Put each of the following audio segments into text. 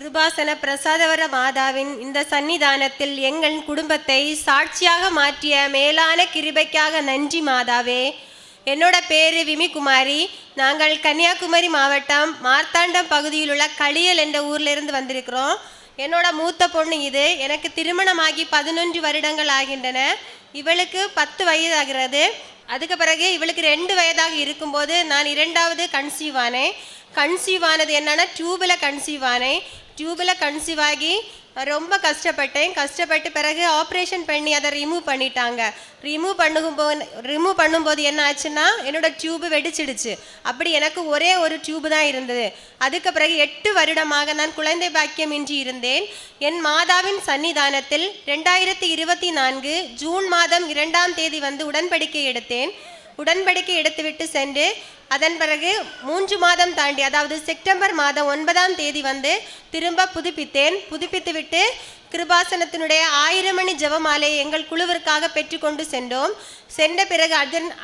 கிருபாசன பிரசாதவர மாதாவின் இந்த சன்னிதானத்தில் எங்கள் குடும்பத்தை சாட்சியாக மாற்றிய மேலான கிருபைக்காக நன்றி மாதாவே. என்னோட பேரு விமிகுமாரி. நாங்கள் கன்னியாகுமரி மாவட்டம் மார்த்தாண்டம் பகுதியில் உள்ள களியல் என்ற ஊர்லேருந்து வந்திருக்கிறோம். என்னோட மூத்த பொண்ணு இது. எனக்கு திருமணமாகி 11 வருடங்கள் ஆகின்றன. இவளுக்கு 10 வயது ஆகிறது. அதுக்கு பிறகு இவளுக்கு 2 வயதாக இருக்கும்போது நான் 2வது கன்சீவ் ஆனேன். கன்சீவ் ஆனது என்னன்னா டியூபில் கன்சீவ் ஆனேன். டியூபில் கன்சீவ் ஆகி ரொம்ப கஷ்டப்பட்டு பிறகு ஆப்ரேஷன் பண்ணி அதை ரிமூவ் பண்ணிட்டாங்க. ரிமூவ் பண்ணும்போது என்ன ஆச்சுன்னா என்னோட டியூபு வெடிச்சிடுச்சு. அப்படி எனக்கு ஒரே ஒரு டியூபு தான் இருந்தது. அதுக்கு பிறகு 8 வருடமாக நான் குழந்தை பாக்கியமின்றி இருந்தேன். என் மாதாவின் சன்னிதானத்தில் 2024 ஜூன் மாதம் 2ஆம் தேதி வந்து உடன்படிக்கை எடுத்தேன். உடன்படிக்கை எடுத்துவிட்டு சென்று அதன் பிறகு 3 மாதம் தாண்டி, அதாவது செப்டம்பர் மாதம் 9ஆம் தேதி வந்து திரும்ப புதுப்பித்து விட்டு கிருபாசனத்தினுடைய 1000 மணி ஜெபமாலையை எங்கள் குழுவிற்காக பெற்றுக்கொண்டு சென்ற பிறகு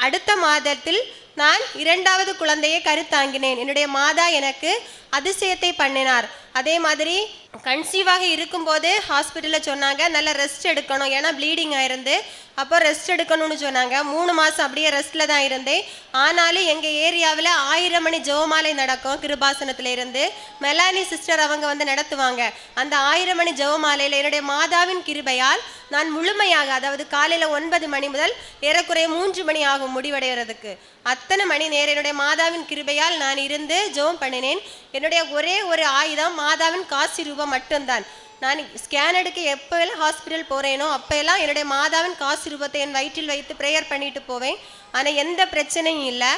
அடுத்த மாதத்தில் நான் 2வது குழந்தையை கருத்தாங்கினேன். என்னுடைய மாதா எனக்கு அதிசயத்தை பண்ணினார். அதே மாதிரி கன்சீவாக இருக்கும்போது ஹாஸ்பிட்டலில் சொன்னாங்க நல்லா ரெஸ்ட் எடுக்கணும், ஏன்னா ப்ளீடிங் ஆயிருந்து. அப்போ ரெஸ்ட் எடுக்கணும்னு சொன்னாங்க. 3 மாதம் அப்படியே ரெஸ்ட்டில் தான் இருந்தேன். ஆனாலும் எங்கள் ஏரியாவில் 1000 மணி ஜெபமாலை நடக்கும். கிருபாசனத்தில் இருந்து மெலானி சிஸ்டர் அவங்க வந்து நடத்துவாங்க. அந்த 1000 மணி ஜெபமாலையில் என்னுடைய மாதாவின் கிருபையால் நான் முழுமையாக, அதாவது காலையில் 9 மணி முதல் ஏறக்குறைய 3 மணி ஆகும் முடிவடைகிறதுக்கு. அத்தனை மணி நேரம் என்னுடைய மாதாவின் கிருபையால் நான் இருந்து ஜெபம் பண்ணினேன். என்னுடைய ஒரே ஒரு ஆயுதம் மாதாவின் காசி ரூபம் மட்டும்தான். நான் ஸ்கேன் எடுக்க எப்போல்லாம் ஹாஸ்பிட்டல் போகிறேனோ அப்போல்லாம் என்னுடைய மாதாவின் காசி ரூபத்தை என் வயிற்றில் வைத்து ப்ரேயர் பண்ணிட்டு போவேன். ஆனால் எந்த பிரச்சனையும் இல்லை.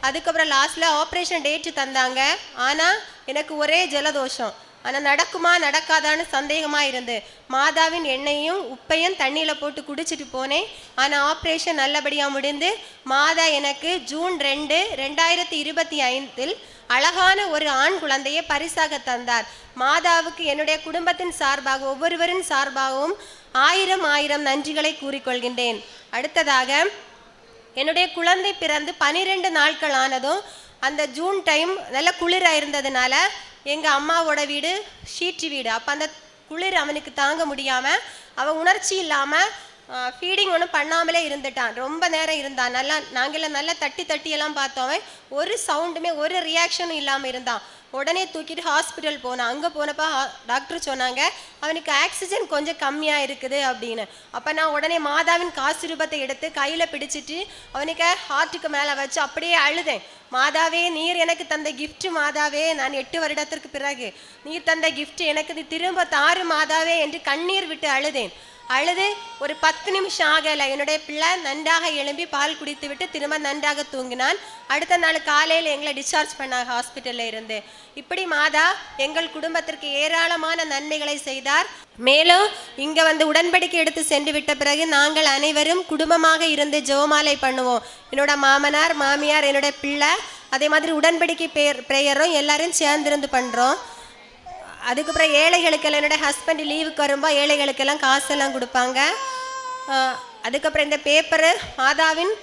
அதுக்கப்புறம் லாஸ்ட்டில் ஆப்ரேஷன் டேட்டு தந்தாங்க. ஆனால் எனக்கு ஒரே ஜலதோஷம். ஆனால் நடக்குமா நடக்காதான்னு சந்தேகமாக இருந்து மாதாவின் எண்ணெயையும் உப்பையும் தண்ணியில் போட்டு குடிச்சிட்டு போனேன். ஆனால் ஆப்ரேஷன் நல்லபடியாக முடிந்து மாதா எனக்கு ஜூன் 2, 2025 அழகான ஒரு ஆண் குழந்தையை பரிசாக தந்தார். மாதாவுக்கு என்னுடைய குடும்பத்தின் சார்பாக, ஒவ்வொருவரின் சார்பாகவும் 1000 நன்றிகளை கூறிக்கொள்கின்றேன். அடுத்ததாக என்னுடைய குழந்தை பிறந்து 12 நாட்கள் ஆனதும் அந்த ஜூன் டைம் நல்ல குளிராக இருந்ததுனால எங்கள் அம்மாவோட வீடு ஷீட்டு வீடு. அப்போ அந்த குளிர் அவனுக்கு தாங்க முடியாமல் அவன் உணர்ச்சி இல்லாமல் ஃபீடிங் ஒன்றும் பண்ணாமலே இருந்துட்டான். ரொம்ப நேரம் இருந்தான். நாங்கள்லாம் நல்லா தட்டியெல்லாம் பார்த்தோம். ஒரு சவுண்டுமே ஒரு ரியாக்ஷனும் இல்லாமல் இருந்தான். உடனே தூக்கிட்டு ஹாஸ்பிட்டல் போனான். அங்கே போனப்போ டாக்டர் சொன்னாங்க அவனுக்கு ஆக்சிஜன் கொஞ்சம் கம்மியாக இருக்குது அப்படின்னு. அப்போ நான் உடனே மாதாவின் காசு ரூபத்தை எடுத்து கையில் பிடிச்சிட்டு அவனுக்கு ஹார்ட்டுக்கு மேலே வச்சு அப்படியே அழுதேன். மாதாவே, நீர் எனக்கு தந்த கிஃப்ட் மாதாவே, நான் 8 வருடத்திற்கு பிறகு நீர் தந்த கிஃப்ட் எனக்கு திரும்ப தாரு மாதாவே என்று கண்ணீர் விட்டு அழுது ஒரு 10 நிமிஷம் ஆகலை. என்னுடைய பிள்ளை நன்றாக எழும்பி பால் குடித்து விட்டு திரும்ப நன்றாக தூங்கினான். அடுத்த நாள் காலையில் எங்களை டிஸ்சார்ஜ் பண்ணாங்க ஹாஸ்பிட்டலில் இருந்து. இப்படி மாதா எங்கள் குடும்பத்திற்கு ஏராளமான நன்மைகளை செய்தார். மேலும் இங்கே வந்து உடன்படிக்கை எடுத்து சென்று விட்ட பிறகு நாங்கள் அனைவரும் குடும்பமாக இருந்து ஜெபமாலை பண்ணுவோம். என்னோட மாமனார், மாமியார், என்னோட பிள்ளை, அதே மாதிரி உடன்படிக்கை ப்ரேயரும் எல்லாரும் சேர்ந்திருந்து பண்ணுறோம். அதுக்கப்புறம் ஏழைகளுக்கெல்லாம் என்னோடய ஹஸ்பண்ட் லீவுக்கு வரும்போது ஏழைகளுக்கெல்லாம் காசெல்லாம் கொடுப்பாங்க. அதுக்கப்புறம் இந்த பேப்பரு, மாதாவின்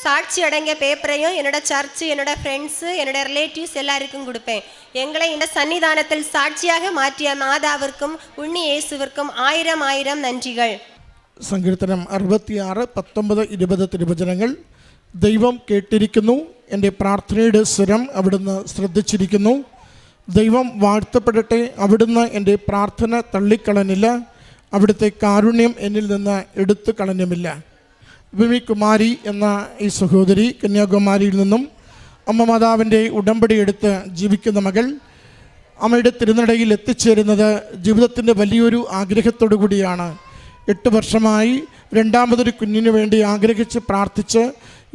சாட்சி அடங்கிய பேப்பரையும் என்னோட சர்ச்சு, என்னோட ஃப்ரெண்ட்ஸு, என்னோட ரிலேட்டிவ்ஸ் எல்லாருக்கும் கொடுப்பேன். எங்களை இந்த சன்னிதானத்தில் சாட்சியாக மாற்றிய மாதாவிற்கும் உண்ணி இயேசுவிற்கும் 1000 நன்றிகள். സങ്കീർത്തനം 66, 19, 20 തിരുവചനങ്ങൾ. ദൈവം കേട്ടിരിക്കുന്നു, എൻ്റെ പ്രാർത്ഥനയുടെ സ്വരം അവിടുന്ന് ശ്രദ്ധിച്ചിരിക്കുന്നു. ദൈവം വാഴ്ത്തപ്പെടട്ടെ. അവിടുന്ന് എൻ്റെ പ്രാർത്ഥന തള്ളിക്കളഞ്ഞില്ല, അവിടുത്തെ കാരുണ്യം എന്നിൽ നിന്ന് എടുത്തു കളഞ്ഞുമില്ല. വിമികുമാരി എന്ന ഈ സഹോദരി കന്യാകുമാരിയിൽ നിന്നും അമ്മ മാതാവിൻ്റെ ഉടമ്പടി എടുത്ത് ജീവിക്കുന്ന മകൾ അമ്മയുടെ തിരുനടയിൽ എത്തിച്ചേരുന്നത് ജീവിതത്തിൻ്റെ വലിയൊരു ആഗ്രഹത്തോടു കൂടിയാണ്. 8 വർഷമായി 2ാമതൊരു കുഞ്ഞിന് വേണ്ടി ആഗ്രഹിച്ച് പ്രാർത്ഥിച്ച്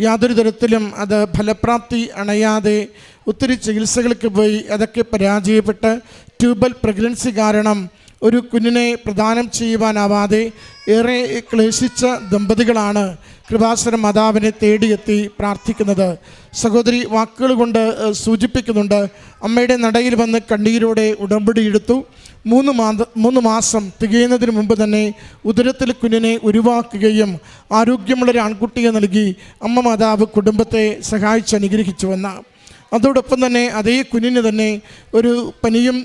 യാതൊരു തരത്തിലും അത് ഫലപ്രാപ്തി അണയാതെ ഒത്തിരി ചികിത്സകൾക്ക് പോയി അതൊക്കെ പരാജയപ്പെട്ട് ട്യൂബൽ പ്രഗ്നൻസി കാരണം ഒരു കുഞ്ഞിനെ പ്രദാനം ചെയ്യുവാനാവാതെ ഏറെ ക്ലേശിച്ച ദമ്പതികളാണ് കൃപാസന മാതാവിനെ തേടിയെത്തി പ്രാർത്ഥിക്കുന്നത്. സഹോദരി വാക്കുകൾ കൊണ്ട് സൂചിപ്പിക്കുന്നുണ്ട്. അമ്മയുടെ നടയിൽ വന്ന് കണ്ണീരോടെ ഉടമ്പടി എടുത്തു. 3 മാസം തികയുന്നതിന് മുമ്പ് തന്നെ ഉദരത്തിൽ കുഞ്ഞിനെ ഉരുവാക്കുകയും ആരോഗ്യമുള്ളൊരു ആൺകുട്ടിയെ നൽകി അമ്മ മാതാവ് കുടുംബത്തെ സഹായിച്ച് അനുഗ്രഹിച്ചുവെന്ന അതോടൊപ്പം തന്നെ അതേ കുഞ്ഞിന് തന്നെ ഒരു പനിയും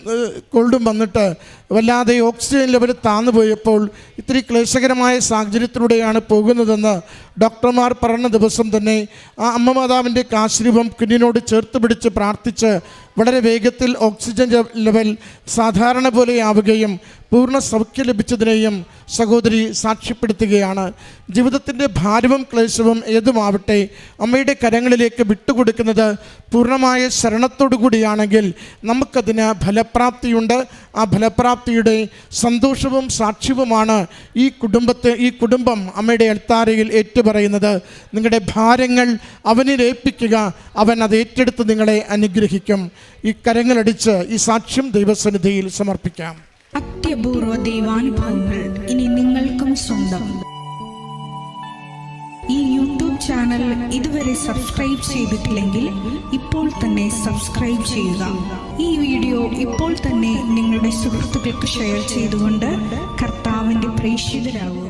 കോൾഡും വന്നിട്ട് വല്ലാതെ ഓക്സിജൻ ലെവൽ താന്നു പോയപ്പോൾ ഇത്തിരി ക്ലേശകരമായ സാഹചര്യത്തിലൂടെയാണ് പോകുന്നതെന്ന് ഡോക്ടർമാർ പറഞ്ഞ ദിവസം തന്നെ ആ അമ്മ മാതാവിൻ്റെ കാശ്രൂപം കുഞ്ഞിനോട് ചേർത്ത് പിടിച്ച് പ്രാർത്ഥിച്ച് വളരെ വേഗത്തിൽ ഓക്സിജൻ ലെവൽ സാധാരണ പോലെയാവുകയും പൂർണ്ണ സൗഖ്യം ലഭിച്ചതിനെയും സഹോദരി സാക്ഷ്യപ്പെടുത്തുകയാണ്. ജീവിതത്തിൻ്റെ ഭാരവും ക്ലേശവും ഏതുമാവട്ടെ അമ്മയുടെ കരങ്ങളിലേക്ക് വിട്ടുകൊടുക്കുന്നത് പൂർണ്ണമായ ശരണത്തോടു കൂടിയാണെങ്കിൽ നമുക്കതിന് ഫലപ്രാപ്തിയുണ്ട്. ആ ഫലപ്രാപ്തിയുടെ സന്തോഷവും സാക്ഷ്യവുമാണ് ഈ കുടുംബം അമ്മയുടെ അൾത്താരയിൽ ഏറ്റുപറയുന്നത്. നിങ്ങളുടെ ഭാരങ്ങൾ അവനിൽ ഏൽപ്പിക്കുക, അവൻ അത് ഏറ്റെടുത്ത് നിങ്ങളെ അനുഗ്രഹിക്കും. ഈ കരങ്ങളടിച്ച് ഈ സാക്ഷ്യം ദൈവസന്നിധിയിൽ സമർപ്പിക്കാം. അത്യപൂർവ ദൈവാനുഭവങ്ങൾ ഇനി നിങ്ങൾക്കും സ്വന്തം. ഈ യൂട്യൂബ് ചാനൽ ഇതുവരെ സബ്സ്ക്രൈബ് ചെയ്തിട്ടില്ലെങ്കിൽ ഇപ്പോൾ തന്നെ സബ്സ്ക്രൈബ് ചെയ്യുക. ഈ വീഡിയോ ഇപ്പോൾ തന്നെ നിങ്ങളുടെ സുഹൃത്തുക്കൾക്ക് ഷെയർ ചെയ്തുകൊണ്ട് കർത്താവിൻ്റെ പ്രേക്ഷിതരാകുക.